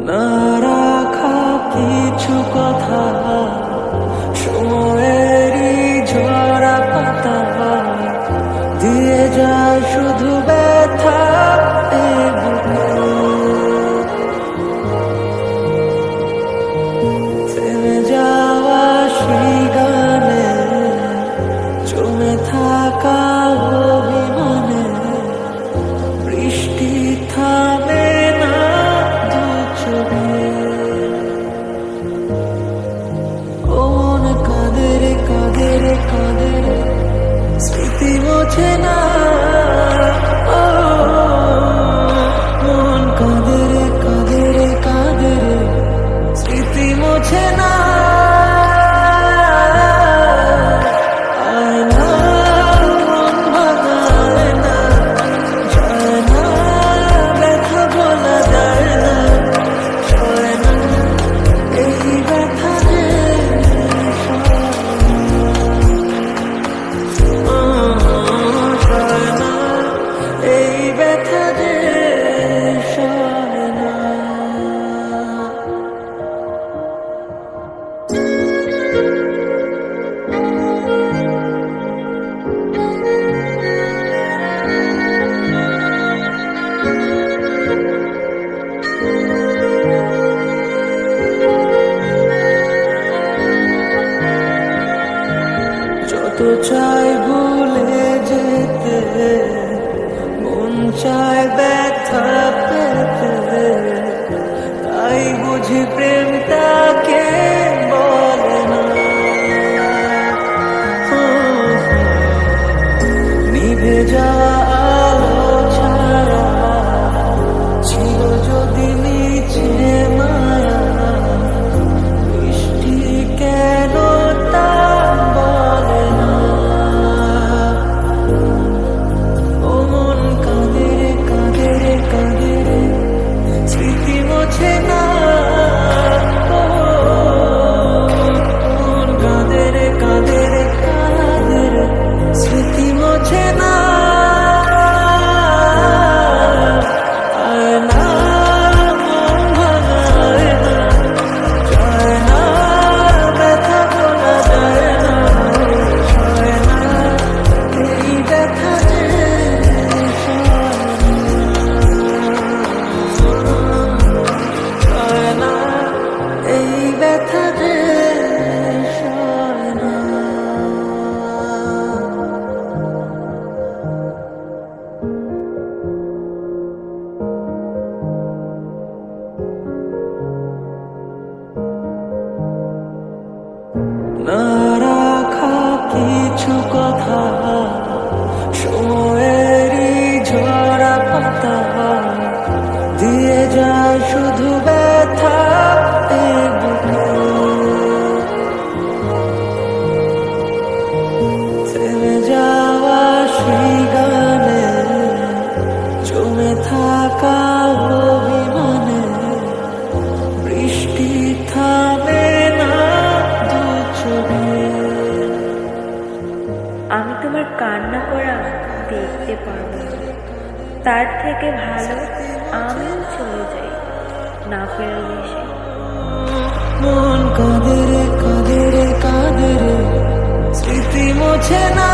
না রাখা কিছু কথা সময়েরই ঝরা পাতা দিয়ে যায় শুধু ব্যথা এ বুকে। থেমে যাওয়া সেই গানে জমে থাকা অভিমানে বৃষ্টি থামে না দু চোখে। ও মন কাঁদে রে কাঁদে রে কাঁদে রে স্মৃতি মোছে না। ও মন কাঁদে রে কাঁদে রে কাঁদে রে স্মৃতি মোছে না। যত চাই ভুলে যেতে মন চায় ব্যথা পেতে, তাই বুঝি প্রেম তাকে বলে না। নিভে যাওয়া আলো ছাড়া ছিল যদি নিচে মায়া, বৃষ্টি কেন তা বলে না। ও মন কাঁদে রে কাঁদে রে কাঁদে রে স্মৃতি মোছে না। ও মন কাঁদে রে কাঁদে রে কাঁদে রে স্মৃতি মোছে না। না রাখা কিছু কথা সময়েরই ঝরা পাতা দিয়ে যায় শুধু ব্যথা এ বুকে। থেমে যাওয়া সেই গানে জমে থাকা অভিমানে বৃষ্টি থামে না দু চোখে। আমি তোমার কান্না করা দেখতে পারবো না, তার থেকে ভালো আমিও চলে যাই না ফেরার দেশে। মন কাঁদে রে কাঁদে রে কাঁদে রে স্মৃতি মোছে না।